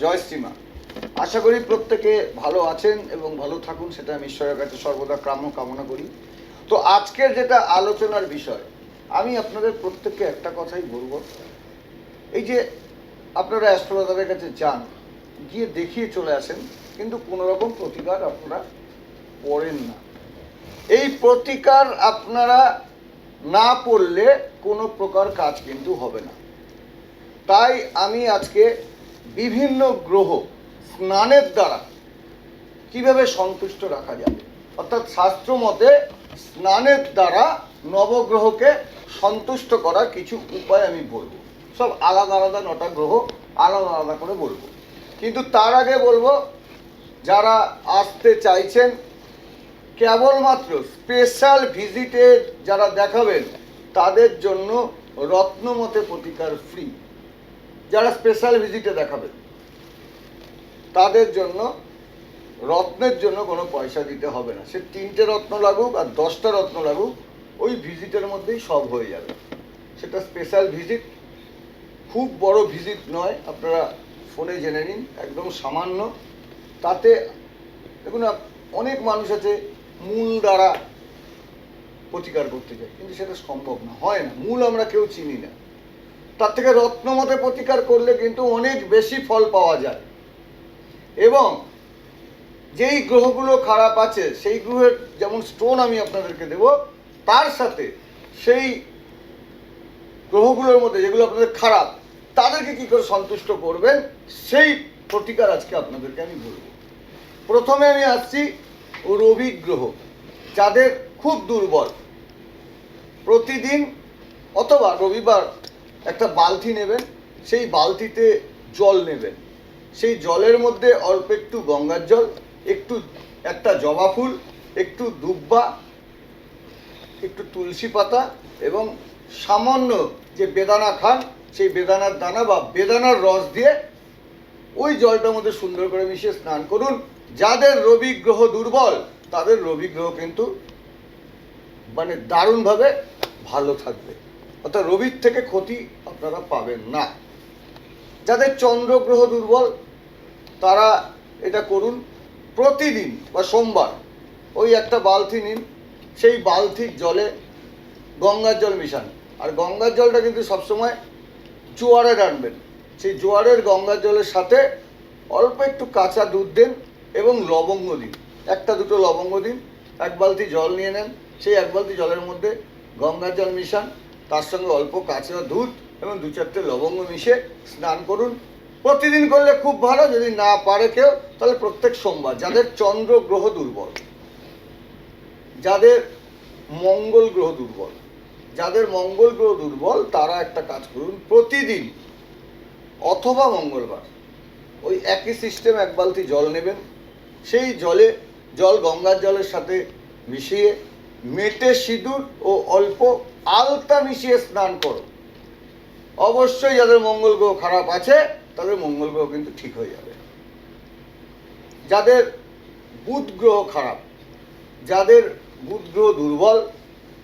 জয় শ্রীমা। আশা করি প্রত্যেকে ভালো আছেন এবং ভালো থাকুন, সেটা আমি ঈশ্বরের কাছে সর্বদা কামনা করি। তো আজকের যেটা আলোচনার বিষয়, আমি আপনাদের প্রত্যেককে একটা কথাই বলবো, এই যে আপনারা অ্যাস্ট্রোলজারের কাছে যান, গিয়ে দেখিয়ে চলে আসেন, কিন্তু কোনো রকম প্রতিকার আপনারা পড়েন না। এই প্রতিকার আপনারা না পড়লে কোনো প্রকার কাজ কিন্তু হবে না। তাই আমি আজকে বিভিন্ন গ্রহ স্নানের দ্বারা কিভাবে সন্তুষ্ট রাখা যাবে, অর্থাৎ শাস্ত্র মতে স্নানের দ্বারা নবগ্রহকে সন্তুষ্ট করার কিছু উপায় আমি বলবো। সব আলাদা আলাদা 9টা গ্রহ আলাদা আলাদা করে বলবো, কিন্তু তার আগে বলবো যারা আসতে চাইছেন কেবলমাত্র স্পেশাল ভিজিটে যারা দেখাবেন তাদের জন্য রত্নমতে প্রতিকার ফ্রি। যারা স্পেশাল ভিজিটে দেখাবেন তাদের জন্য রত্নের জন্য কোনো পয়সা দিতে হবে না। সে 3টে রত্ন লাগুক আর 10টা রত্ন লাগুক, ওই ভিজিটের মধ্যেই সব হয়ে যাবে। সেটা স্পেশাল ভিজিট, খুব বড় ভিজিট নয়, আপনারা ফোনে জেনে নিন, একদম সামান্য। তাতে দেখুন, অনেক মানুষ আছে মূল দ্বারা প্রতিকার করতে চায়, কিন্তু সেটা সম্ভব না, হয় না। মূল আমরা কেউ চিনি না, তার থেকে রত্নমতে প্রতিকার করলে কিন্তু অনেক বেশি ফল পাওয়া যায়। এবং যেই গ্রহগুলো খারাপ আছে সেই গ্রহের যেমন স্টোন আমি আপনাদেরকে দেব, তার সাথে সেই গ্রহগুলোর মধ্যে যেগুলো আপনাদের খারাপ তাদেরকে কী করে সন্তুষ্ট করবেন সেই প্রতিকার আজকে আপনাদেরকে আমি বলব। প্রথমে আমি আসছি রবি গ্রহ, যাদের খুব দুর্বল, প্রতিদিন অথবা রবিবার একটা বালতি নেবেন, সেই বালতিতে জল নেবেন, সেই জলের মধ্যে অল্প একটু গঙ্গার জল, একটা জবা ফুল, একটু দুব্বা, একটু তুলসী পাতা এবং সামান্য যে বেদানা খান সেই বেদানার দানা বা বেদানার রস দিয়ে ওই জলটার মধ্যে সুন্দর করে মিশিয়ে স্নান করুন। যাদের রবি গ্রহ দুর্বল তাদের রবি গ্রহ কিন্তু মানে দারুণভাবে ভালো থাকবে, অর্থাৎ রবির থেকে ক্ষতি আপনারা পাবেন না। যাদের চন্দ্র গ্রহ দুর্বল তারা এটা করুন, প্রতিদিন বা সোমবার ওই একটা বালতি নিন, সেই বালতির জলে গঙ্গার জল মিশান। আর গঙ্গার জলটা কিন্তু সবসময় জোয়ারে রাখবেন। সেই জোয়ারের গঙ্গার জলের সাথে অল্প একটু কাঁচা দুধ দেন এবং লবঙ্গ দিন, 1-2 লবঙ্গ দিন। 1 বালতি জল নিয়ে নেন, সেই 1 বালতি জলের মধ্যে গঙ্গার জল মিশান, তার সঙ্গে অল্প কাঁচা দুধ এবং 2-4টে লবঙ্গ মিশিয়ে স্নান করুন। প্রতিদিন করলে খুব ভালো, যদি না পারে কেউ তাহলে প্রত্যেক সোমবার। যাদের চন্দ্র গ্রহ দুর্বল, যাদের মঙ্গল গ্রহ দুর্বল, তারা একটা কাজ করুন, প্রতিদিন অথবা মঙ্গলবার ওই একই সিস্টেম 1 বালতি জল নেবেন, সেই জল গঙ্গার জলের সাথে মিশিয়ে মেটে সিঁদুর ও অল্প আলতা মিশিয়ে স্নান করো। অবশ্যই যাদের মঙ্গল গ্রহ খারাপ আছে তাদের মঙ্গল গ্রহ কিন্তু ঠিক হয়ে যাবে। যাদের বুধ গ্রহ খারাপ, যাদের বুধ গ্রহ দুর্বল,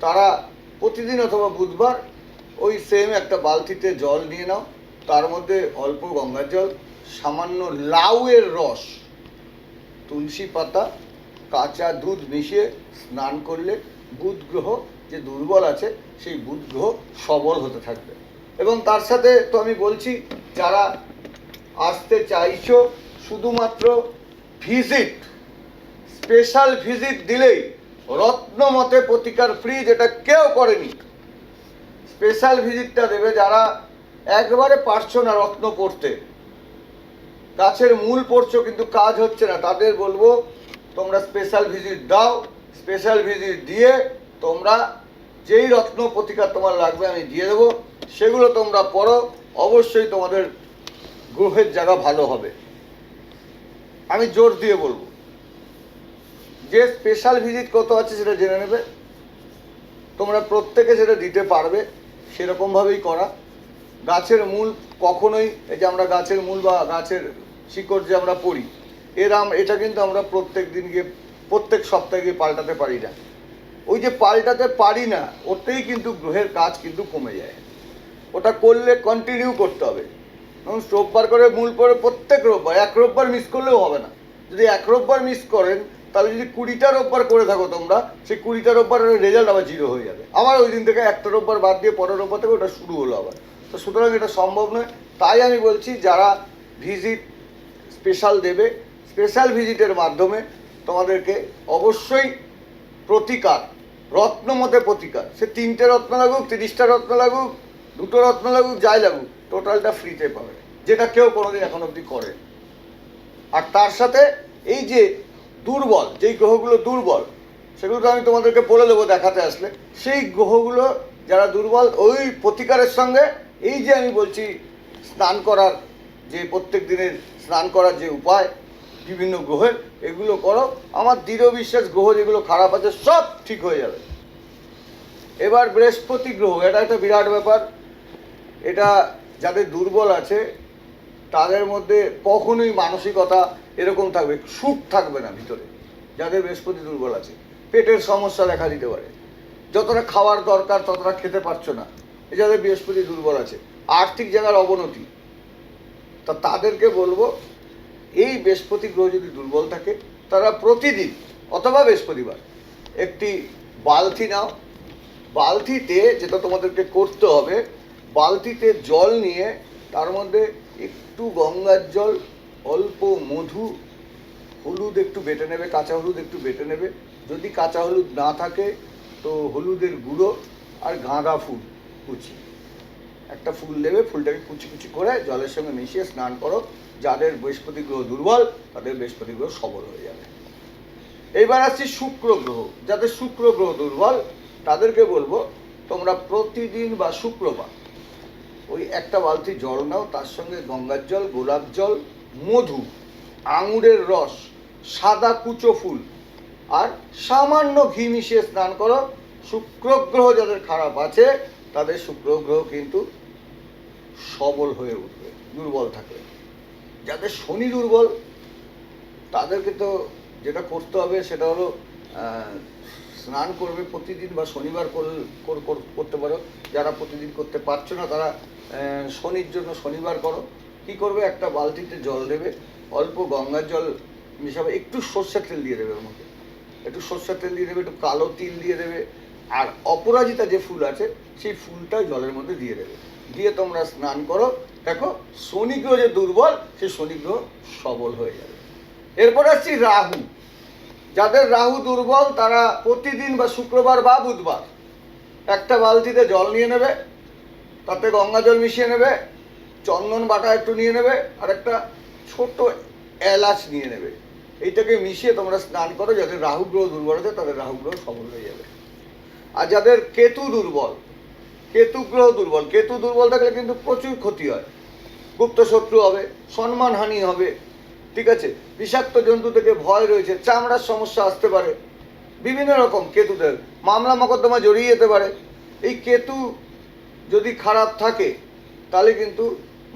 তারা প্রতিদিন অথবা বুধবার ওই সেম একটা বালতিতে জল নিয়ে নাও, তার মধ্যে অল্প গঙ্গার জল, সামান্য লাউয়ের রস, তুলসী পাতা, কাঁচা দুধ মিশিয়ে স্নান করলে বুধ গ্রহ যে দুর্বল আছে সেই বুধ গ্রহ সবল হতে থাকবে। এবং তার সাথে তো আমি বলছি, যারা আসতে চাইছো শুধুমাত্র ভিজিট, স্পেশাল ভিজিট দিলেই রত্নমতে প্রতিকার ফ্রি, যেটা কেউ করেনি। স্পেশাল ভিজিটটা দেবে যারা একবারে পারছো না রত্ন পড়তে, গাছের মূল পড়ছো কিন্তু কাজ হচ্ছে না, তাদের বলবো তোমরা স্পেশাল ভিজিট দাও। স্পেশাল ভিজিট দিয়ে তোমরা যেই রত্ন প্রতিকার তোমার লাগবে আমি দিয়ে দেবো, সেগুলো তোমরা পড়ো, অবশ্যই তোমাদের গ্রহের জায়গা ভালো হবে। আমি জোর দিয়ে বলবো যে স্পেশাল ভিজিট কত আছে সেটা জেনে নেবে, তোমরা প্রত্যেকে সেটা দিতে পারবে, সেরকমভাবেই করা। গাছের মূল কখনোই, এই যে আমরা গাছের মূল বা গাছের শিকড় যে আমরা পড়ি, এটা কিন্তু আমরা প্রত্যেক সপ্তাহে গিয়ে পাল্টাতে পারি না। ওই যে পাল্টাতে পারি না, ওতেই কিন্তু গ্রহের কাজ কিন্তু কমে যায়। ওটা করলে কন্টিনিউ করতে হবে, এবং রোববার করে মূল পড়ে প্রত্যেক রোববার, এক রোববার মিস করলেও হবে না। যদি এক রোববার মিস করেন তাহলে যদি 20টা রোববার করে থাকো তোমরা, সেই 20টা রোববারের রেজাল্ট আবার 0 হয়ে যাবে। আবার ওই দিন থেকে একটা রোববার বাদ দিয়ে পরের রোববার থেকে ওটা শুরু হলো আবার। তো সুতরাং এটা সম্ভব নয়। তাই আমি বলছি যারা ভিজিট স্পেশাল দেবে, স্পেশাল ভিজিটের মাধ্যমে তোমাদেরকে অবশ্যই প্রতিকার, রত্নমতে প্রতিকার, সে 3টে রত্ন লাগুক, 30টা রত্ন লাগুক, 2টো রত্ন লাগুক, যাই লাগুক, টোটালটা ফ্রিতে পাবে, যেটা কেউ কোনোদিন এখন অবধি করে। আর তার সাথে এই যে দুর্বল, যেই গ্রহগুলো দুর্বল সেগুলো তো আমি তোমাদেরকে বলে দেবো দেখাতে আসলে। সেই গ্রহগুলো যারা দুর্বল, ওই প্রতিকারের সঙ্গে এই যে আমি বলছি স্নান করার, যে প্রত্যেক দিনের স্নান করার যে উপায় বিভিন্ন গ্রহের, এগুলো করো। আমার দৃঢ় বিশ্বাস গ্রহ যেগুলো খারাপ আছে সব ঠিক হয়ে যাবে। এবার বৃহস্পতি গ্রহ, এটা একটা বিরাট ব্যাপার। এটা যাদের দুর্বল আছে তাদের মধ্যে কখনোই মানসিকতা এরকম থাকবে, সুখ থাকবে না ভিতরে। যাদের বৃহস্পতি দুর্বল আছে পেটের সমস্যা দেখা দিতে পারে, যতটা খাওয়ার দরকার ততটা খেতে পারছো না, যাদের বৃহস্পতি দুর্বল আছে, আর্থিক জায়গার অবনতি। তা তাদেরকে বলবো এই বৃহস্পতি গ্রহ যদি দুর্বল থাকে তারা প্রতিদিন অথবা বৃহস্পতিবার একটি বালতি নাও। বালতিতে যেটা তোমাদেরকে করতে হবে, বালতিতে জল নিয়ে তার মধ্যে একটু গঙ্গার জল, অল্প মধু, হলুদ একটু বেটে নেবে, কাঁচা হলুদ একটু বেটে নেবে, যদি কাঁচা হলুদ না থাকে তো হলুদের গুঁড়ো, আর গাঁদা ফুল কুচি, একটা ফুল নেবে, ফুলটাকে কুচি কুচি করে জলের সঙ্গে মিশিয়ে স্নান করো। যাদের বৃহস্পতি গ্রহ দুর্বল তাদের বৃহস্পতি গ্রহ সবল হয়ে যাবে। এইবার আসছি শুক্র গ্রহ। যাদের শুক্র গ্রহ দুর্বল তাদেরকে বলবো তোমরা প্রতিদিন বা শুক্রবার ওই একটা বালতি জল নাও, তার সঙ্গে গঙ্গার জল, গোলাপ জল, মধু, আঙুরের রস, সাদা কুচো ফুল আর সামান্য ঘি মিশিয়ে স্নান করো। শুক্র গ্রহ যাদের খারাপ আছে তাদের শুক্র গ্রহ কিন্তু সবল হয়ে উঠবে, দুর্বল থাকবে। যাদের শনি দুর্বল তাদেরকে তো যেটা করতে হবে সেটা হলো স্নান করবে প্রতিদিন, বা শনিবার করতে পারো। যারা প্রতিদিন করতে পারছো না তারা শনির জন্য শনিবার করো। কি করবে, একটা বালতিতে জল দেবে, অল্প গঙ্গার জল মিশাবে, একটু সর্ষের তেল দিয়ে দেবে, ওর মধ্যে একটু সর্ষের তেল দিয়ে দেবে, একটু কালো তিল দিয়ে দেবে, আর অপরাজিতা যে ফুল আছে সেই ফুলটা জলের মধ্যে দিয়ে দেবে, দিয়ে তোমরা স্নান করো। দেখো শনি গ্রহ যে দুর্বল সেই শনি গ্রহ সবল হয়ে যাবে। এরপর আসছি রাহু। যাদের রাহু দুর্বল তারা প্রতিদিন বা শুক্রবার বা বুধবার একটা বালতিতে জল নিয়ে নেবে, তাতে গঙ্গা জল মিশিয়ে নেবে, চন্দন বাটা একটু নিয়ে নেবে, আর একটা ছোট এলাচ নিয়ে নেবে। এইটাকে মিশিয়ে তোমরা স্নান করো। যাদের রাহু গ্রহ দুর্বল আছে তাদের রাহু গ্রহ সবল হয়ে যাবে। আর যাদের কেতু দুর্বল, কেতু গ্রহ দুর্বল, কেতু দুর্বল থাকলে কিন্তু প্রচুর ক্ষতি হয়, গুপ্ত শত্রু হবে, সম্মানহানি হবে, ঠিক আছে, বিষাক্ত জন্তু থেকে ভয় রয়েছে, চামড়ার সমস্যা আসতে পারে, বিভিন্ন রকম কেতুদের মামলা মোকদ্দমা জড়িয়ে যেতে পারে। এই কেতু যদি খারাপ থাকে তাহলে কিন্তু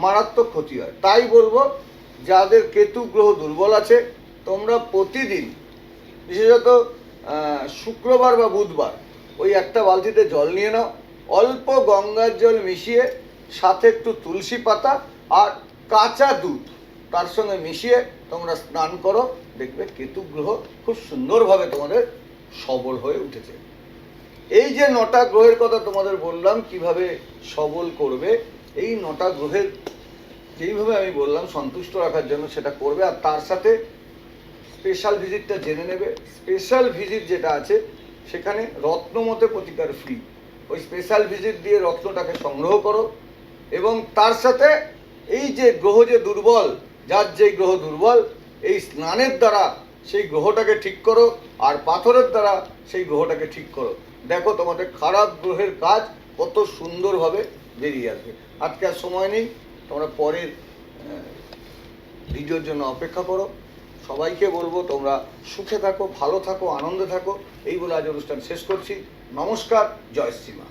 মারাত্মক ক্ষতি হয়। তাই বলবো যাদের কেতু গ্রহ দুর্বল আছে তোমরা প্রতিদিন, বিশেষত শুক্রবার বা বুধবার, ওই একটা বালতিতে জল নিয়ে নাও, অল্প গঙ্গার জল মিশিয়ে সাথে একটু তুলসী পাতা আর কাঁচা দুধ তার সঙ্গে মিশিয়ে তোমরা স্নান করো। দেখবে কেতু গ্রহ খুব সুন্দরভাবে তোমাদের সবল হয়ে উঠেছে। এই যে 9টা গ্রহের কথা তোমাদের বললাম কিভাবে সবল করবে, এই 9টা গ্রহের যেইভাবে আমি বললাম সন্তুষ্ট রাখার জন্য সেটা করবে। আর তার সাথে স্পেশাল ভিজিটটা জেনে নেবে। স্পেশাল ভিজিট যেটা আছে সেখানে রত্নমতে প্রতিকার ফ্রি। ওই স্পেশাল ভিজিট দিয়ে রত্নটাকে সংগ্রহ করো, এবং তার সাথে এই যে গ্রহ যে দুর্বল, যার যেই গ্রহ দুর্বল, এই স্নানের দ্বারা সেই গ্রহটাকে ঠিক করো, আর পাথরের দ্বারা সেই গ্রহটাকে ঠিক করো। দেখো তোমাদের খারাপ গ্রহের কাজ কত সুন্দরভাবে বেরিয়ে আসবে। আজকে আর সময় নেই, তোমরা পরের ভিডিওর জন্য অপেক্ষা করো। সবাইকে বলবো তোমরা সুখে থাকো, ভালো থাকো, আনন্দে থাকো, এই বলে আজ অনুষ্ঠান শেষ করছি। নমস্কার, জয় শ্রীমা।